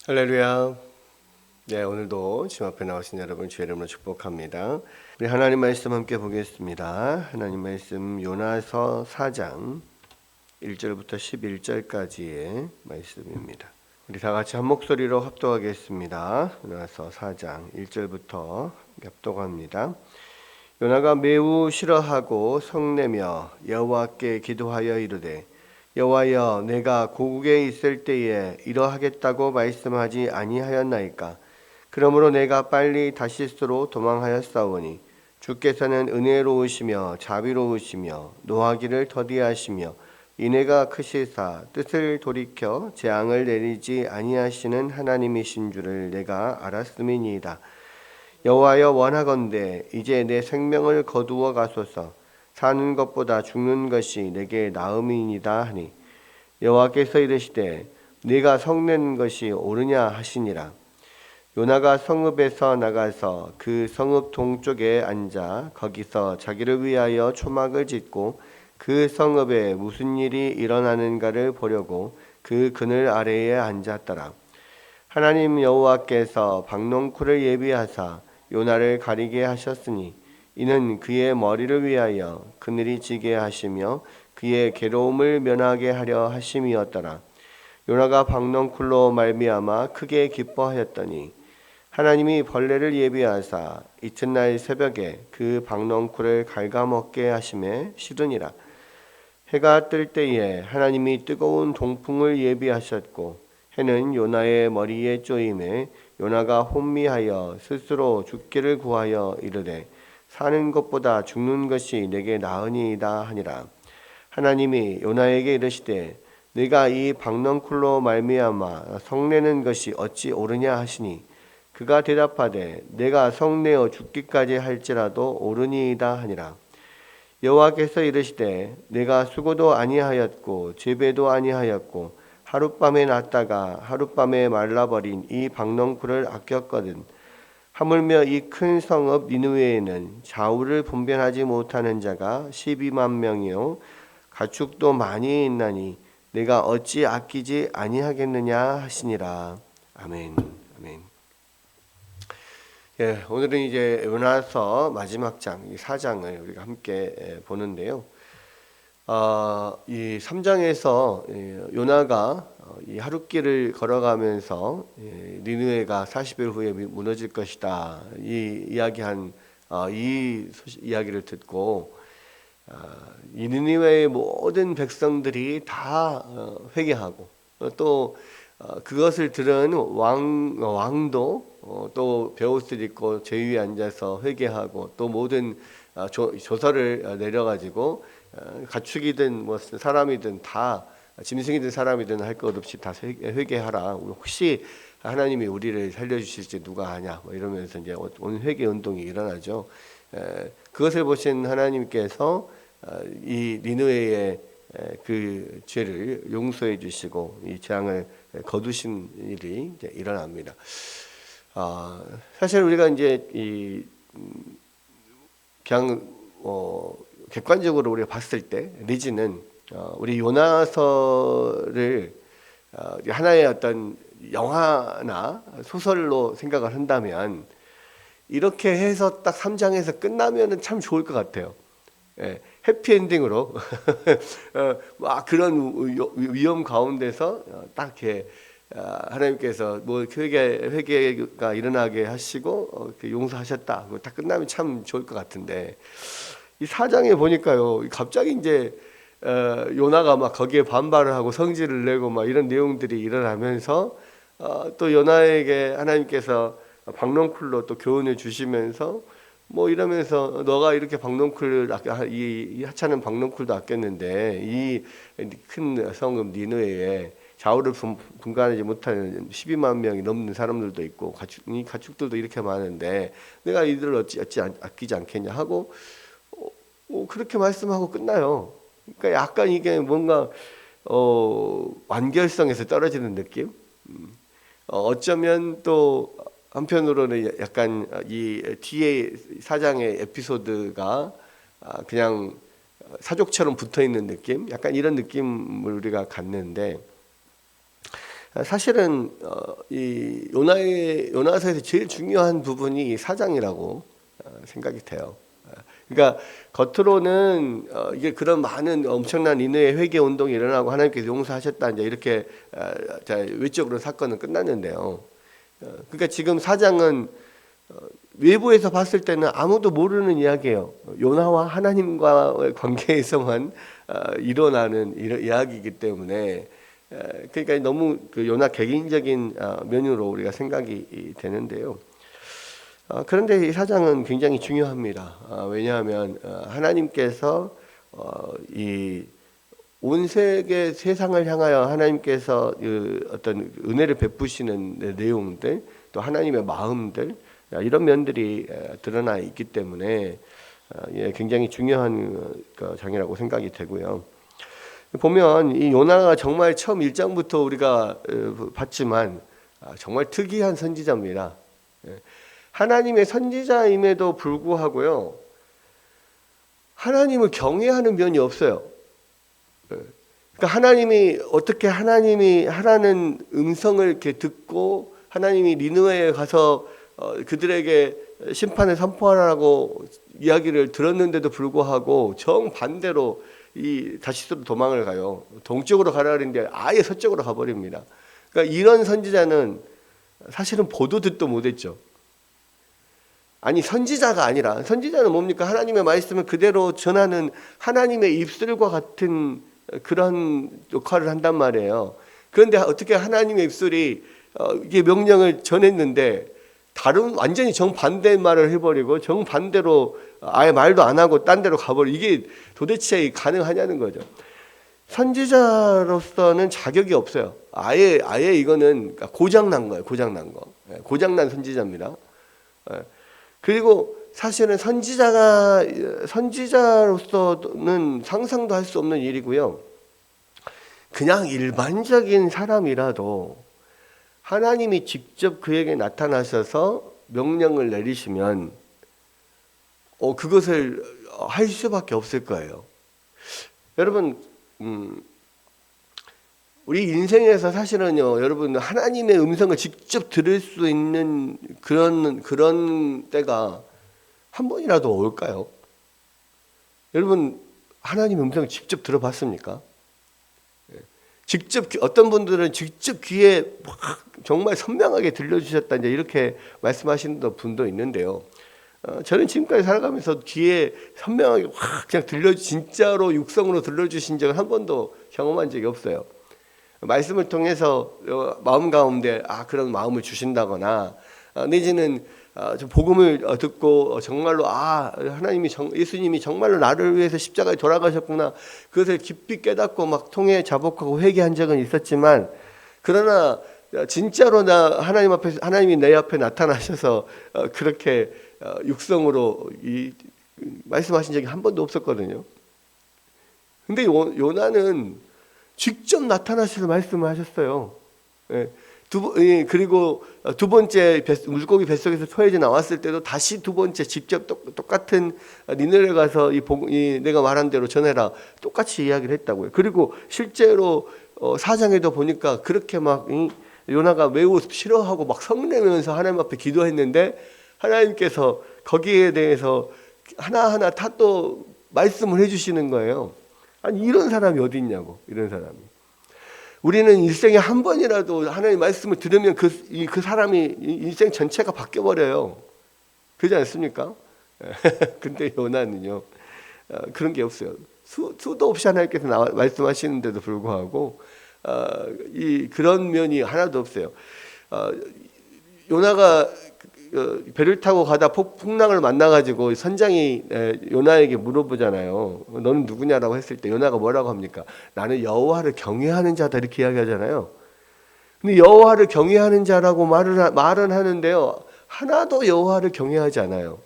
할렐루야. 네, 오늘도 집 앞에 나오신 여러분 주의 이름으로 축복합니다. 우리 하나님 말씀 함께 보겠습니다. 하나님 말씀 요나서 4장 1절부터 11절까지의 말씀입니다. 우리 다 같이 한 목소리로 합독하겠습니다. 요나서 4장 1절부터 합독합니다. 요나가 매우 싫어하고 성내며 여호와께 기도하여 이르되 여호와여, 내가 고국에 있을 때에 이러하겠다고 말씀하지 아니하였나이까? 그러므로 내가 빨리 다시스로 도망하였사오니 주께서는 은혜로우시며 자비로우시며 노하기를 더디하시며 인애가 크시사 뜻을 돌이켜 재앙을 내리지 아니하시는 하나님이신 줄을 내가 알았음이니이다. 여호와여, 원하건대 이제 내 생명을 거두어 가소서. 사는 것보다 죽는 것이 내게 나음이니이다 하니 여호와께서 이르시되 네가 성낸 것이 옳으냐 하시니라. 요나가 성읍에서 나가서 그 성읍 동쪽에 앉아 거기서 자기를 위하여 초막을 짓고 그 성읍에 무슨 일이 일어나는가를 보려고 그 그늘 아래에 앉았더라. 하나님 여호와께서 박농쿨을 예비하사 요나를 가리게 하셨으니 이는 그의 머리를 위하여 그늘이 지게 하시며 그의 괴로움을 면하게 하려 하심이었더라. 요나가 박넝쿨로 말미암아 크게 기뻐하였더니 하나님이 벌레를 예비하사 이튿날 새벽에 그 박넝쿨을 갉아먹게 하심에 싫으니라. 해가 뜰 때에 하나님이 뜨거운 동풍을 예비하셨고 해는 요나의 머리에 쪼임에 요나가 혼미하여 스스로 죽기를 구하여 이르되 사는 것보다 죽는 것이 내게 나으니이다 하니라. 하나님이 요나에게 이르시되 네가 이 박넝쿨로 말미암아 성내는 것이 어찌 옳으냐 하시니 그가 대답하되 내가 성내어 죽기까지 할지라도 옳으니이다 하니라. 여호와께서 이르시되 내가 수고도 아니하였고 재배도 아니하였고 하룻밤에 났다가 하룻밤에 말라버린 이 박넝쿨을 아꼈거든. 하물며 이 큰 성읍 니느웨에는 좌우를 분별하지 못하는 자가 12만 명이요 가축도 많이 있나니 내가 어찌 아끼지 아니하겠느냐 하시니라. 아멘. 아멘. 예, 오늘은 이제 요나서 마지막 장, 이 4장을 우리가 함께 보는데요. 이 3장에서 요나가 이 하룻길을 걸어가면서 니느웨가 40일 후에 무너질 것이다. 이 이야기한 이 이야기를 듣고 이 니느웨의 모든 백성들이 다 회개하고 또 그것을 들은 왕도 또 베옷을 입고 제위에 앉아서 회개하고 또 모든 조서를 내려가지고 가축이든 뭐 사람이든 다 짐승이든 사람이든 할 것 없이 다 회개하라. 혹시 하나님이 우리를 살려주실지 누가 아냐. 뭐 이러면서 이제 온 회개 운동이 일어나죠. 그것을 보신 하나님께서 이 니느웨의 그 죄를 용서해 주시고 이 재앙을 거두신 일이 이제 일어납니다. 사실 우리가 이제 그냥 객관적으로 우리가 봤을 때 리즈는 우리 요나서를 하나의 어떤 영화나 소설로 생각을 한다면 이렇게 해서 딱 3장에서 끝나면은 참 좋을 것 같아요. 해피엔딩으로 막 그런 위험 가운데서 딱 이렇게 하나님께서 뭐 회개가 일어나게 하시고 용서하셨다. 딱 끝나면 참 좋을 것 같은데 이 4장에 보니까요, 갑자기 이제 요나가 막 거기에 반발을 하고 성질을 내고 막 이런 내용들이 일어나면서 또 요나에게 하나님께서 박넝쿨로 또 교훈을 주시면서 뭐 이러면서 너가 이렇게 박넝쿨을 이 하찮은 박넝쿨도 아꼈는데 이 큰 성읍 니느웨에 좌우를 분간하지 못하는 12만 명이 넘는 사람들도 있고 가축들도 이렇게 많은데 내가 이들을 어찌 아끼지 않겠냐 하고 그렇게 말씀하고 끝나요. 그러니까 약간 이게 뭔가 완결성에서 떨어지는 느낌. 어쩌면 또 한편으로는 약간 이 뒤에 4장의 에피소드가 그냥 사족처럼 붙어 있는 느낌, 약간 이런 느낌을 우리가 갖는데 사실은 이 요나서에서 제일 중요한 부분이 사장이라고 생각이 돼요. 그러니까 겉으로는 이게 그런 많은 엄청난 인후의 회개 운동이 일어나고 하나님께서 용서하셨다 이제 이렇게 외적으로 사건은 끝났는데요. 그러니까 지금 사장은 외부에서 봤을 때는 아무도 모르는 이야기예요. 요나와 하나님과의 관계에서만 일어나는 이야기이기 때문에 그러니까 너무 그 요나 개인적인 면으로 우리가 생각이 되는데요. 그런데 이 사장은 굉장히 중요합니다. 왜냐하면 하나님께서 이 온 세계 세상을 향하여 하나님께서 그 어떤 은혜를 베푸시는 내용들, 또 하나님의 마음들 이런 면들이 드러나 있기 때문에 굉장히 중요한 장이라고 생각이 되고요. 보면 이 요나가 정말 처음 1장부터 우리가 봤지만 정말 특이한 선지자입니다. 하나님의 선지자임에도 불구하고요, 하나님을 경외하는 면이 없어요. 그러니까 하나님이 어떻게 하나님이 하라는 음성을 이렇게 듣고 하나님이 니느웨에 가서 그들에게 심판을 선포하라고 이야기를 들었는데도 불구하고 정반대로 이 다시스로 도망을 가요. 동쪽으로 가라 그랬는데 아예 서쪽으로 가버립니다. 그러니까 이런 선지자는 사실은 보도 듣도 못했죠. 아니 선지자가 아니라, 선지자는 뭡니까? 하나님의 말씀을 그대로 전하는 하나님의 입술과 같은 그런 역할을 한단 말이에요. 그런데 어떻게 하나님의 입술이 이게 명령을 전했는데 다른 완전히 정반대의 말을 해버리고 정반대로 아예 말도 안 하고 딴 데로 가버리고, 이게 도대체 가능하냐는 거죠. 선지자로서는 자격이 없어요. 아예 이거는 고장난 거예요. 고장난 거. 고장난 선지자입니다. 그리고 사실은 선지자로서는 상상도 할 수 없는 일이고요. 그냥 일반적인 사람이라도 하나님이 직접 그에게 나타나셔서 명령을 내리시면 그것을 할 수밖에 없을 거예요. 여러분, 우리 인생에서 사실은요, 여러분 하나님의 음성을 직접 들을 수 있는 그런 때가 한 번이라도 올까요? 여러분 하나님의 음성을 직접 들어봤습니까? 직접 어떤 분들은 직접 귀에 정말 선명하게 들려주셨다 이제 이렇게 말씀하시는 분도 있는데요. 저는 지금까지 살아가면서 귀에 선명하게 그냥 진짜로 육성으로 들려주신 적은 한 번도 경험한 적이 없어요. 말씀을 통해서 마음 가운데 그런 마음을 주신다거나 내지는 복음을 듣고 정말로 예수님이 정말로 나를 위해서 십자가에 돌아가셨구나, 그것을 깊이 깨닫고 막 통해 자복하고 회개한 적은 있었지만, 그러나 진짜로 하나님이 내 앞에 나타나셔서 그렇게 육성으로 말씀하신 적이 한 번도 없었거든요. 근데 요나는 직접 나타나셔서 말씀을 하셨어요. 그리고 두 번째 물고기 뱃속에서 토해져 나왔을 때도 다시 두 번째 직접 똑같은 니느웨에 가서 내가 말한 대로 전해라 똑같이 이야기를 했다고요. 그리고 실제로 4장에도 보니까 그렇게 막 요나가 매우 싫어하고 막 성내면서 하나님 앞에 기도했는데 하나님께서 거기에 대해서 하나하나 다 또 말씀을 해주시는 거예요. 아니 이런 사람이 어디 있냐고. 이런 사람이. 우리는 일생에 한 번이라도 하나님의 말씀을 들으면 그 사람이 인생 전체가 바뀌어버려요. 그렇지 않습니까? 근데 요나는요, 그런 게 없어요. 수도 없이 하나님께서 말씀하시는데도 불구하고 그런 면이 하나도 없어요. 요나가 배를 타고 가다 풍랑을 만나가지고 선장이 요나에게 물어보잖아요. 너는 누구냐라고 했을 때 요나가 뭐라고 합니까? 나는 여호와를 경외하는 자다 이렇게 이야기하잖아요. 근데 여호와를 경외하는 자라고 말은 하는데요, 하나도 여호와를 경외하지 않아요.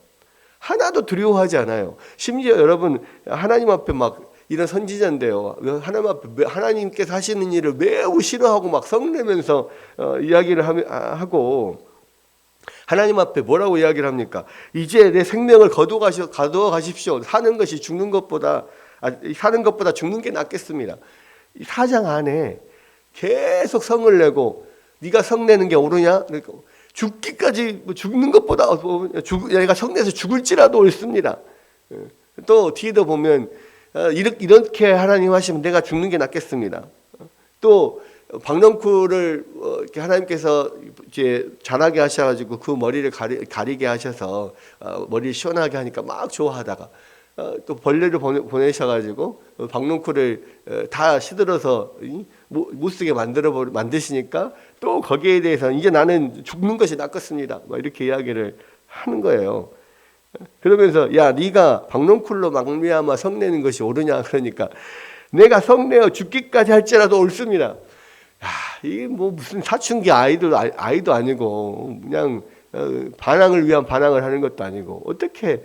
하나도 두려워하지 않아요. 심지어 여러분 하나님 앞에 막 이런 선지자인데요, 하나님 앞에 하나님께서 하시는 일을 매우 싫어하고 막 성내면서 이야기를 하고 하나님 앞에 뭐라고 이야기를 합니까? 이제 내 생명을 거두어 가십시오. 사는 것보다 죽는 게 낫겠습니다. 이 4장 안에 계속 성을 내고 네가 성내는 게 옳으냐? 그러니까 죽기까지 죽는 것보다 내가 성내서 죽을지라도 옳습니다. 또 뒤에도 보면 이렇게 하나님 하시면 내가 죽는 게 낫겠습니다. 또 박넝쿨을 이렇게 하나님께서 이제 자라게 하셔가지고 그 머리를 가리게 하셔서 머리를 시원하게 하니까 막 좋아하다가 또 벌레를 보내셔가지고 박넝쿨을 다 시들어서 못 쓰게 만드시니까 또 거기에 대해서 이제 나는 죽는 것이 낫겠습니다. 막 이렇게 이야기를 하는 거예요. 그러면서 야 네가 박넝쿨로 말미암아 성내는 것이 옳으냐 그러니까 내가 성내어 죽기까지 할지라도 옳습니다. 야, 이게 뭐 무슨 사춘기 아이도 아니고 그냥 반항을 위한 반항을 하는 것도 아니고 어떻게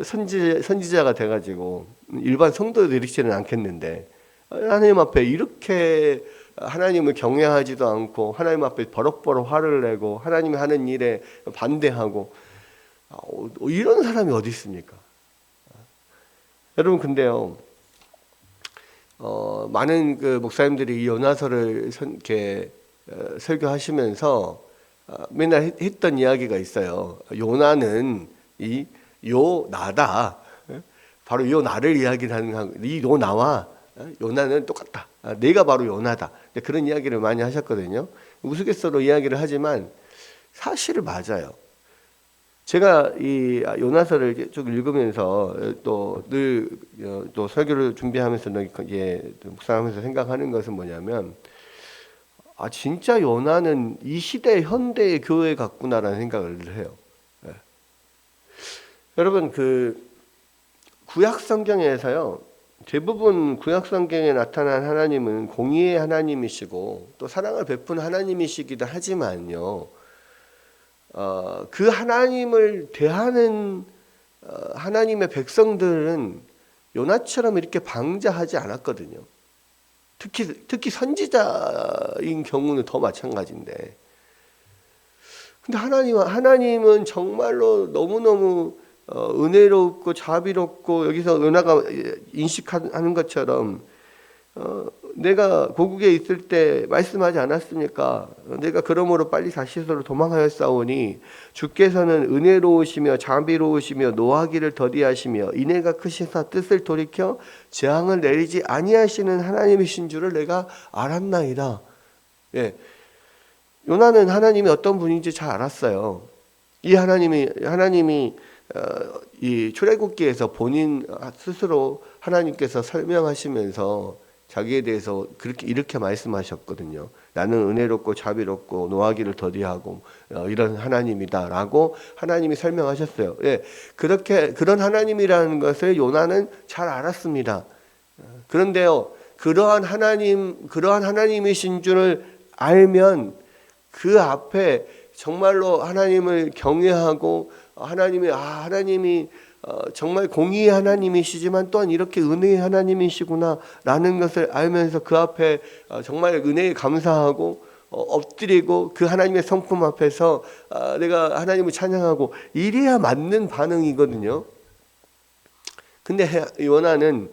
선지자가 돼가지고 일반 성도들 이렇지는 않겠는데 하나님 앞에 이렇게 하나님을 경외하지도 않고 하나님 앞에 버럭버럭 화를 내고 하나님이 하는 일에 반대하고 이런 사람이 어디 있습니까? 여러분 근데요 많은 그 목사님들이 이 요나서를 이렇게 설교하시면서 맨날 했던 이야기가 있어요. 요나는 이 요나다. 바로 요나를 이야기하는 이 요나와 요나는 똑같다. 내가 바로 요나다. 그런 이야기를 많이 하셨거든요. 우스갯소리로 이야기를 하지만 사실 맞아요. 제가 이 요나서를 쭉 읽으면서 또 늘 또 설교를 준비하면서 묵상하면서 생각하는 것은 뭐냐면 진짜 요나는 이 시대 현대의 교회 같구나라는 생각을 해요. 네. 여러분 그 구약 성경에서요 대부분 구약 성경에 나타난 하나님은 공의의 하나님이시고 또 사랑을 베푼 하나님이시기도 하지만요. 그 하나님을 대하는 하나님의 백성들은 요나처럼 이렇게 방자하지 않았거든요. 특히 선지자인 경우는 더 마찬가지인데. 근데 하나님은 정말로 너무너무 은혜롭고 자비롭고 여기서 요나가 인식하는 것처럼 내가 고국에 있을 때 말씀하지 않았습니까? 내가 그러므로 빨리 다시스로 도망하였사오니 주께서는 은혜로우시며 자비로우시며 노하기를 더디하시며 인애가 크시사 뜻을 돌이켜 재앙을 내리지 아니하시는 하나님이신 줄을 내가 알았나이다. 예. 요나는 하나님이 어떤 분인지 잘 알았어요. 이 하나님이 이 출애굽기에서 본인 스스로 하나님께서 설명하시면서 자기에 대해서 이렇게 말씀하셨거든요. 나는 은혜롭고 자비롭고 노하기를 더디하고 이런 하나님이다라고 하나님이 설명하셨어요. 예, 그런 하나님이라는 것을 요나는 잘 알았습니다. 그런데요, 그러한 하나님이신 줄을 알면 그 앞에 정말로 하나님을 경외하고 하나님이 정말 공의의 하나님이시지만 또한 이렇게 은혜의 하나님이시구나라는 것을 알면서 그 앞에 정말 은혜에 감사하고 엎드리고 그 하나님의 성품 앞에서 내가 하나님을 찬양하고 이래야 맞는 반응이거든요. 근데 요나는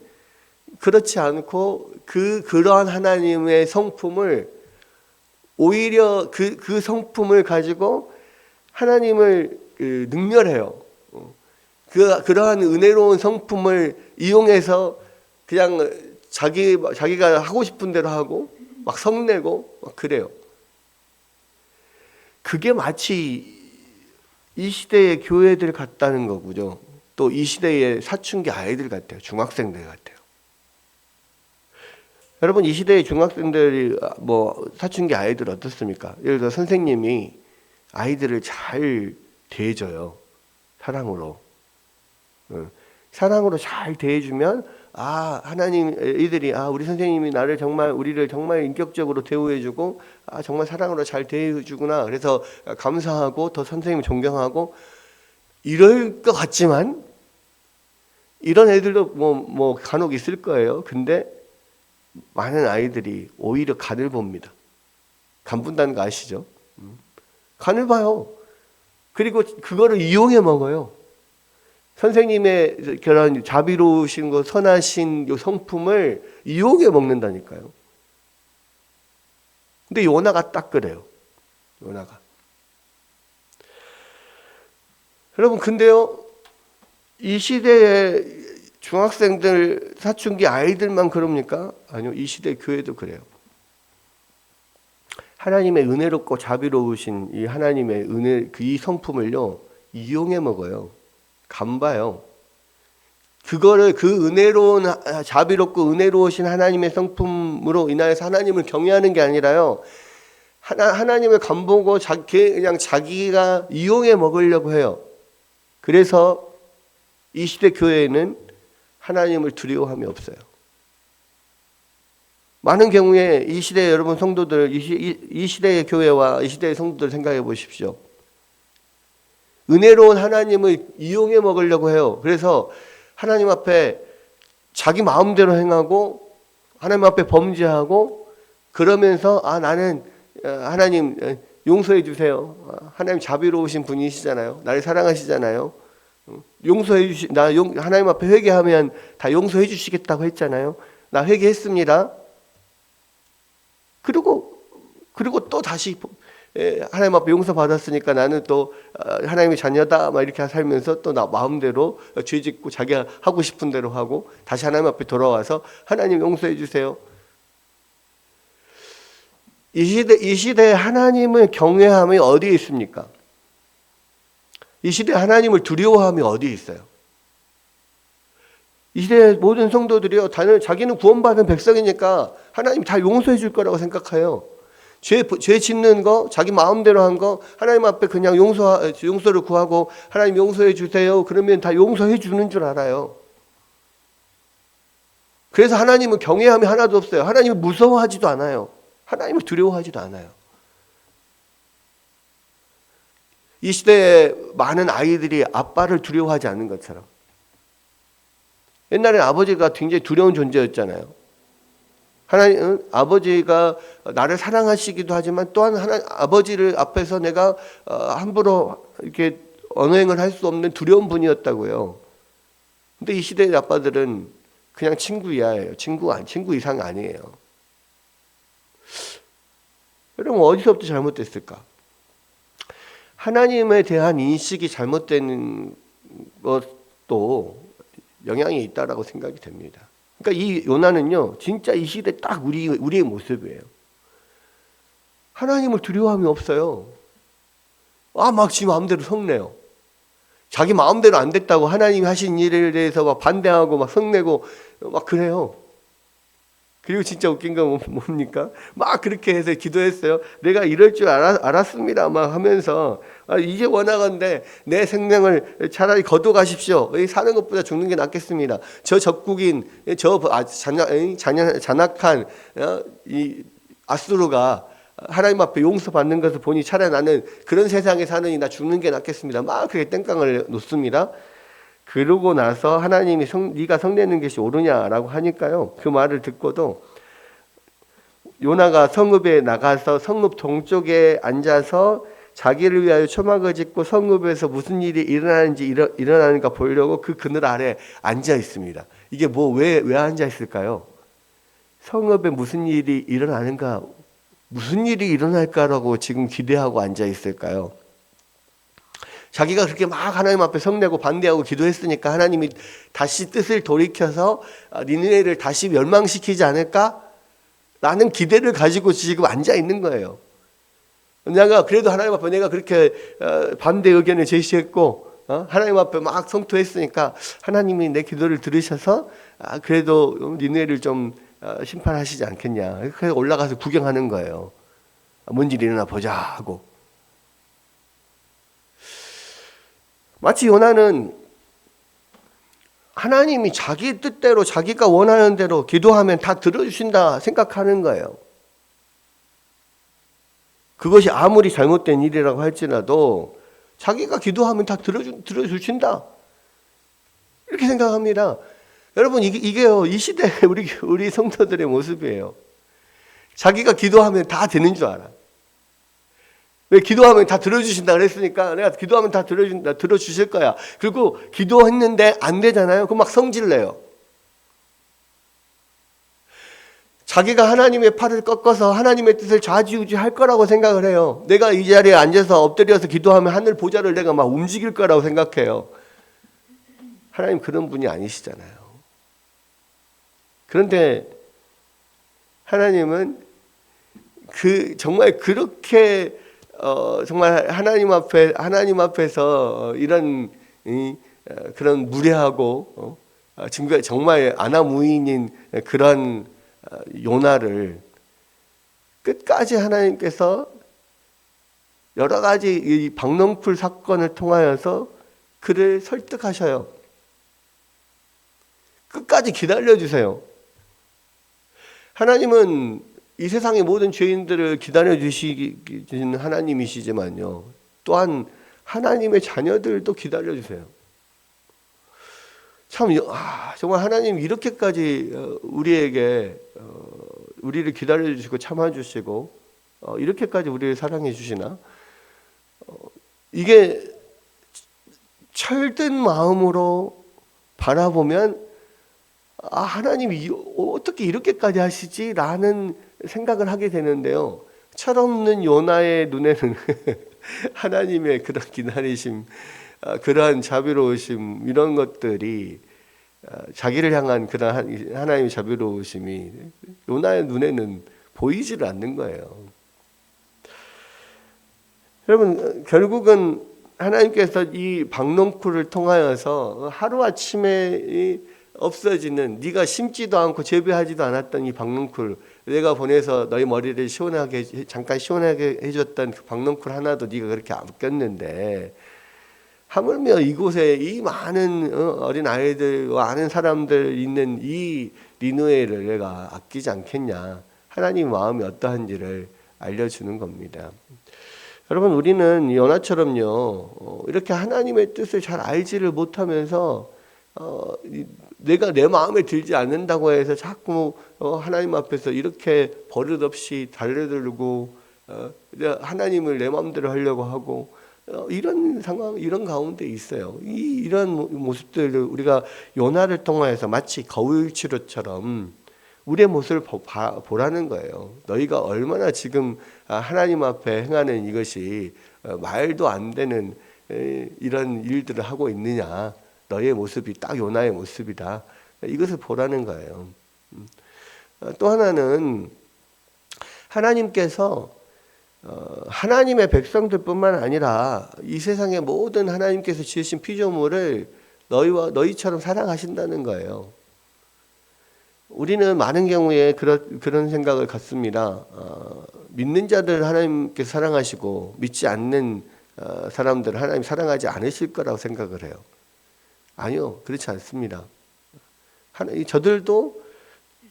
그렇지 않고 그러한 하나님의 성품을 오히려 그 성품을 가지고 하나님을 능멸해요. 그러한 은혜로운 성품을 이용해서 그냥 자기가 하고 싶은 대로 하고 막 성내고 막 그래요. 그게 마치 이 시대의 교회들 같다는 거고요. 또 이 시대의 사춘기 아이들 같아요. 중학생들 같아요. 여러분 이 시대의 중학생들이 사춘기 아이들 어떻습니까? 예를 들어 선생님이 아이들을 잘 대해줘요. 사랑으로 잘 대해주면 하나님 이들이 우리 선생님이 우리를 정말 인격적으로 대우해주고 정말 사랑으로 잘 대해주구나. 그래서 감사하고 더 선생님을 존경하고 이럴 것 같지만 이런 애들도 뭐 간혹 있을 거예요. 근데 많은 아이들이 오히려 간을 봅니다. 간 본다는 거 아시죠? 간을 봐요. 그리고 그거를 이용해 먹어요. 선생님의 그런 자비로우신 것, 선하신 이 성품을 이용해 먹는다니까요. 근데 요나가 딱 그래요. 요나가. 여러분, 근데요, 이 시대의 중학생들, 사춘기 아이들만 그럽니까? 아니요, 이 시대 교회도 그래요. 하나님의 은혜롭고 자비로우신 이 하나님의 은혜, 이 성품을요, 이용해 먹어요. 간봐요. 그거를 그 은혜로운, 자비롭고 은혜로우신 하나님의 성품으로 인하여서 하나님을 경외하는 게 아니라요, 하나님을 간보고 그냥 자기가 이용해 먹으려고 해요. 그래서 이 시대 교회에는 하나님을 두려워함이 없어요. 많은 경우에 이 시대의 여러분 성도들, 이 시대의 교회와 이 시대의 성도들 생각해 보십시오. 은혜로운 하나님을 이용해 먹으려고 해요. 그래서 하나님 앞에 자기 마음대로 행하고 하나님 앞에 범죄하고 그러면서 나는 하나님 용서해 주세요. 하나님 자비로우신 분이시잖아요. 나를 사랑하시잖아요. 용서해 하나님 앞에 회개하면 다 용서해 주시겠다고 했잖아요. 나 회개했습니다. 그리고 또 다시 하나님 앞에 용서받았으니까 나는 또 하나님의 자녀다 막 이렇게 살면서 또 나 마음대로 죄 짓고 자기가 하고 싶은 대로 하고 다시 하나님 앞에 돌아와서 하나님 용서해 주세요. 이 시대에 하나님을 경외함이 어디에 있습니까? 이 시대에 하나님을 두려워함이 어디에 있어요? 이 시대의 모든 성도들이요, 자기는 구원받은 백성이니까 하나님 다 용서해 줄 거라고 생각해요. 죄 짓는 거, 자기 마음대로 한 거, 하나님 앞에 그냥 용서를 구하고 하나님 용서해 주세요. 그러면 다 용서해 주는 줄 알아요. 그래서 하나님은 경외함이 하나도 없어요. 하나님을 무서워하지도 않아요. 하나님을 두려워하지도 않아요. 이 시대에 많은 아이들이 아빠를 두려워하지 않는 것처럼. 옛날에 아버지가 굉장히 두려운 존재였잖아요. 아버지가 나를 사랑하시기도 하지만 또한 아버지를 앞에서 내가 함부로 이렇게 언행을 할 수 없는 두려운 분이었다고요. 근데 이 시대의 아빠들은 그냥 친구 이하예요. 친구 이상 아니에요. 여러분, 어디서부터 잘못됐을까? 하나님에 대한 인식이 잘못된 것도 영향이 있다라고 생각이 됩니다. 그러니까 이 요나는요, 진짜 이 시대 딱 우리의 모습이에요. 하나님을 두려워함이 없어요. 막 지 마음대로 성내요. 자기 마음대로 안 됐다고 하나님이 하신 일에 대해서 막 반대하고 막 성내고 막 그래요. 그리고 진짜 웃긴 건 뭡니까? 막 그렇게 해서 기도했어요. 내가 이럴 줄 알았습니다. 막 하면서 이제 원하건대 내 생명을 차라리 거둬가십시오. 사는 것보다 죽는 게 낫겠습니다. 저 적국인, 잔악한 이 아수르가 하나님 앞에 용서받는 것을 보니 차라리 나는 그런 세상에 사느니 나 죽는 게 낫겠습니다. 막 그렇게 땡깡을 놓습니다. 그러고 나서 하나님이 네가 성내는 것이 옳으냐라고 하니까요, 그 말을 듣고도 요나가 성읍에 나가서 성읍 동쪽에 앉아서 자기를 위하여 초막을 짓고 성읍에서 무슨 일이 일어나는가 보려고 그 그늘 아래 앉아 있습니다. 이게 왜 앉아 있을까요? 성읍에 무슨 일이 일어나는가, 무슨 일이 일어날까라고 지금 기대하고 앉아 있을까요? 자기가 그렇게 막 하나님 앞에 성내고 반대하고 기도했으니까 하나님이 다시 뜻을 돌이켜서 니느웨를 다시 멸망시키지 않을까? 라는 기대를 가지고 지금 앉아 있는 거예요. 내가 그래도 하나님 앞에 내가 그렇게 반대 의견을 제시했고 하나님 앞에 막 성토했으니까 하나님이 내 기도를 들으셔서 그래도 니느웨를 좀 심판하시지 않겠냐. 그래서 올라가서 구경하는 거예요. 뭔 일이 일어나 보자 하고. 마치 요나는 하나님이 자기 뜻대로 자기가 원하는 대로 기도하면 다 들어주신다 생각하는 거예요. 그것이 아무리 잘못된 일이라고 할지라도 자기가 기도하면 다 들어주신다 이렇게 생각합니다. 여러분, 이게요, 이 시대의 우리 성도들의 모습이에요. 자기가 기도하면 다 되는 줄 알아. 왜? 기도하면 다 들어주신다 그랬으니까 내가 기도하면 다 들어주실 거야. 그리고 기도했는데 안 되잖아요. 그럼 막 성질내요. 자기가 하나님의 팔을 꺾어서 하나님의 뜻을 좌지우지할 거라고 생각을 해요. 내가 이 자리에 앉아서 엎드려서 기도하면 하늘 보좌를 내가 막 움직일 거라고 생각해요. 하나님 그런 분이 아니시잖아요. 그런데 하나님은 정말 그렇게 정말 하나님 앞에서 이런 그런 무례하고 정말 아나무인인 그런 요나를 끝까지 하나님께서 여러 가지 이 박농풀 사건을 통하여서 그를 설득하셔요. 끝까지 기다려주세요. 하나님은 이 세상의 모든 죄인들을 기다려주시는 하나님이시지만요, 또한 하나님의 자녀들도 기다려주세요. 참 정말 하나님 이렇게까지 우리에게 우리를 기다려주시고 참아주시고 이렇게까지 우리를 사랑해 주시나? 이게 철든 마음으로 바라보면 하나님이 어떻게 이렇게까지 하시지? 라는 생각을 하게 되는데요. 철없는 요나의 눈에는 하나님의 그런 기다리심, 그러한 자비로우심, 이런 것들이 자기를 향한 그런 하나님의 자비로우심이 요나의 눈에는 보이지를 않는 거예요. 여러분, 결국은 하나님께서 이 박농쿨을 통하여서 하루아침에 없어지는, 네가 심지도 않고 재배하지도 않았던 이 박농쿨, 내가 보내서 너희 머리를 잠깐 시원하게 해줬던 그 박농쿨 하나도 네가 그렇게 아꼈는데, 하물며 이곳에 이 많은 어린 아이들, 많은 사람들 있는 이 니느웨를 내가 아끼지 않겠냐. 하나님 마음이 어떠한지를 알려주는 겁니다. 여러분, 우리는 요나처럼요, 이렇게 하나님의 뜻을 잘 알지를 못하면서 내가 내 마음에 들지 않는다고 해서 자꾸 하나님 앞에서 이렇게 버릇없이 달려들고 하나님을 내 마음대로 하려고 하고 이런 상황, 이런 가운데 있어요. 이런 모습들을 우리가 요나를 통해서 마치 거울치료처럼 우리의 모습을 보라는 거예요. 너희가 얼마나 지금 하나님 앞에 행하는 이것이 말도 안 되는 이런 일들을 하고 있느냐. 너의 모습이 딱 요나의 모습이다. 이것을 보라는 거예요. 또 하나는 하나님께서 하나님의 백성들뿐만 아니라 이 세상의 모든 하나님께서 지으신 피조물을 너희처럼 사랑하신다는 거예요. 우리는 많은 경우에 그런 생각을 갖습니다. 믿는 자들 하나님께서 사랑하시고 믿지 않는 사람들을 하나님 사랑하지 않으실 거라고 생각을 해요. 아니요, 그렇지 않습니다. 저들도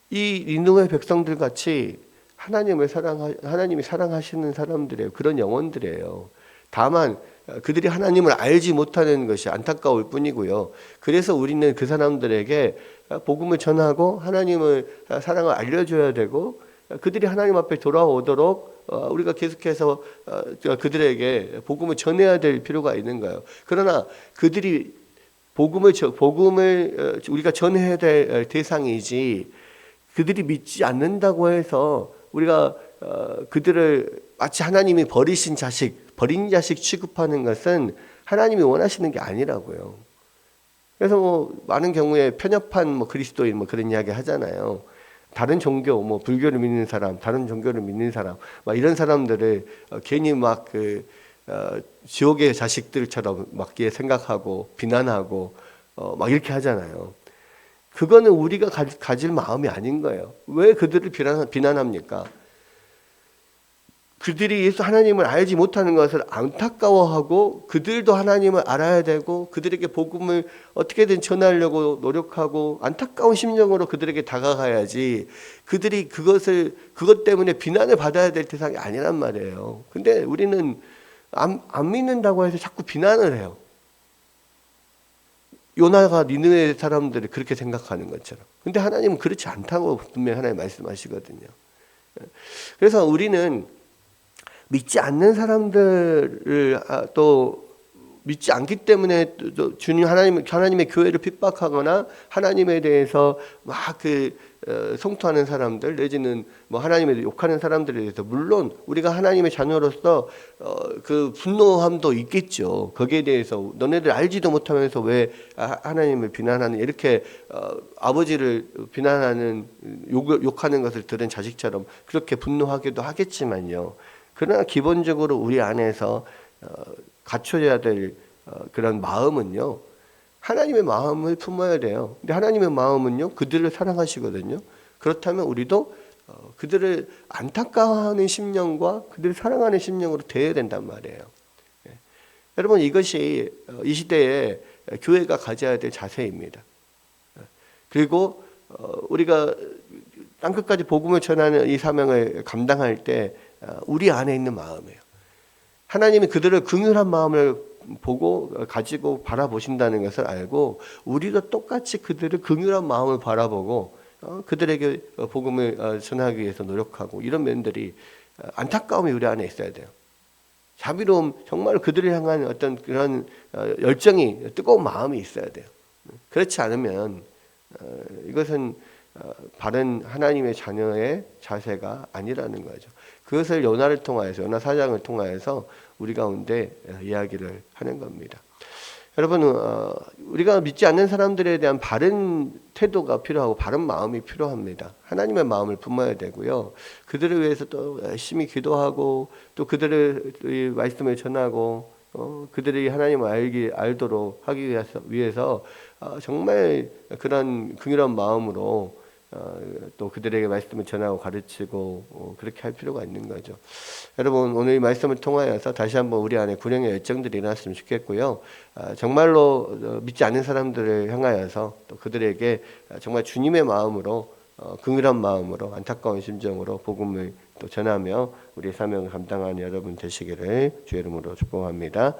이 니느웨 백성들 같이 하나님이 사랑하시는 사람들이에요. 그런 영혼들이에요. 다만 그들이 하나님을 알지 못하는 것이 안타까울 뿐이고요. 그래서 우리는 그 사람들에게 복음을 전하고 하나님을 사랑을 알려줘야 되고 그들이 하나님 앞에 돌아오도록 우리가 계속해서 그들에게 복음을 전해야 될 필요가 있는 거예요. 그러나 그들이 복음을 우리가 전해야 될 대상이지, 그들이 믿지 않는다고 해서 우리가 그들을 마치 하나님이 버린 자식 취급하는 것은 하나님이 원하시는 게 아니라고요. 그래서 많은 경우에 편협한 그리스도인 그런 이야기 하잖아요. 다른 종교, 불교를 믿는 사람, 다른 종교를 믿는 사람, 이런 사람들을 괜히 지옥의 자식들처럼 막 생각하고 비난하고 이렇게 하잖아요. 그거는 우리가 가질 마음이 아닌 거예요. 왜 그들을 비난합니까? 그들이 예수 하나님을 알지 못하는 것을 안타까워하고 그들도 하나님을 알아야 되고 그들에게 복음을 어떻게든 전하려고 노력하고 안타까운 심정으로 그들에게 다가가야지, 그들이 그것 때문에 비난을 받아야 될 대상이 아니란 말이에요. 근데 우리는 안 믿는다고 해서 자꾸 비난을 해요. 요나가 니느웨 사람들이 그렇게 생각하는 것처럼. 근데 하나님은 그렇지 않다고 분명히 하나님 말씀하시거든요. 그래서 우리는 믿지 않는 사람들을 또 믿지 않기 때문에 또 주님 하나님의 교회를 핍박하거나 하나님에 대해서 막 성토하는 사람들 내지는 뭐 하나님에 욕하는 사람들에 대해서 물론 우리가 하나님의 자녀로서 그 분노함도 있겠죠. 거기에 대해서 너네들 알지도 못하면서 왜 하나님을 비난하는 이렇게 아버지를 비난하는 욕하는 것을 들은 자식처럼 그렇게 분노하기도 하겠지만요. 그러나 기본적으로 우리 안에서 갖춰져야 될 그런 마음은요. 하나님의 마음을 품어야 돼요. 근데 하나님의 마음은요. 그들을 사랑하시거든요. 그렇다면 우리도 그들을 안타까워하는 심령과 그들을 사랑하는 심령으로 대해야 된단 말이에요. 여러분 이것이 이 시대에 교회가 가져야 될 자세입니다. 그리고 우리가 땅끝까지 복음을 전하는 이 사명을 감당할 때 우리 안에 있는 마음이에요. 하나님이 그들을 긍휼한 마음을 보고 가지고 바라보신다는 것을 알고 우리도 똑같이 그들을 긍휼한 마음을 바라보고 그들에게 복음을 전하기 위해서 노력하고 이런 면들이 안타까움이 우리 안에 있어야 돼요. 자비로움, 정말 그들을 향한 어떤 그런 열정이 뜨거운 마음이 있어야 돼요. 그렇지 않으면 이것은 바른 하나님의 자녀의 자세가 아니라는 거죠. 그것을 요나를 통하여서 요나 사장을 통하여서 우리 가운데 이야기를 하는 겁니다. 여러분 우리가 믿지 않는 사람들에 대한 바른 태도가 필요하고 바른 마음이 필요합니다. 하나님의 마음을 품어야 되고요. 그들을 위해서 또 열심히 기도하고 또 그들의 말씀을 전하고 그들이 하나님을 알도록 하기 위해서 정말 그런 긍휼한 마음으로 또 그들에게 말씀을 전하고 가르치고 그렇게 할 필요가 있는 거죠. 여러분 오늘 이 말씀을 통하여서 다시 한번 우리 안에 구령의 열정들이 일어났으면 좋겠고요. 정말로 믿지 않는 사람들을 향하여서 또 그들에게 정말 주님의 마음으로 긍휼한 마음으로 안타까운 심정으로 복음을 또 전하며 우리의 사명을 감당하는 여러분 되시기를 주의 이름으로 축복합니다.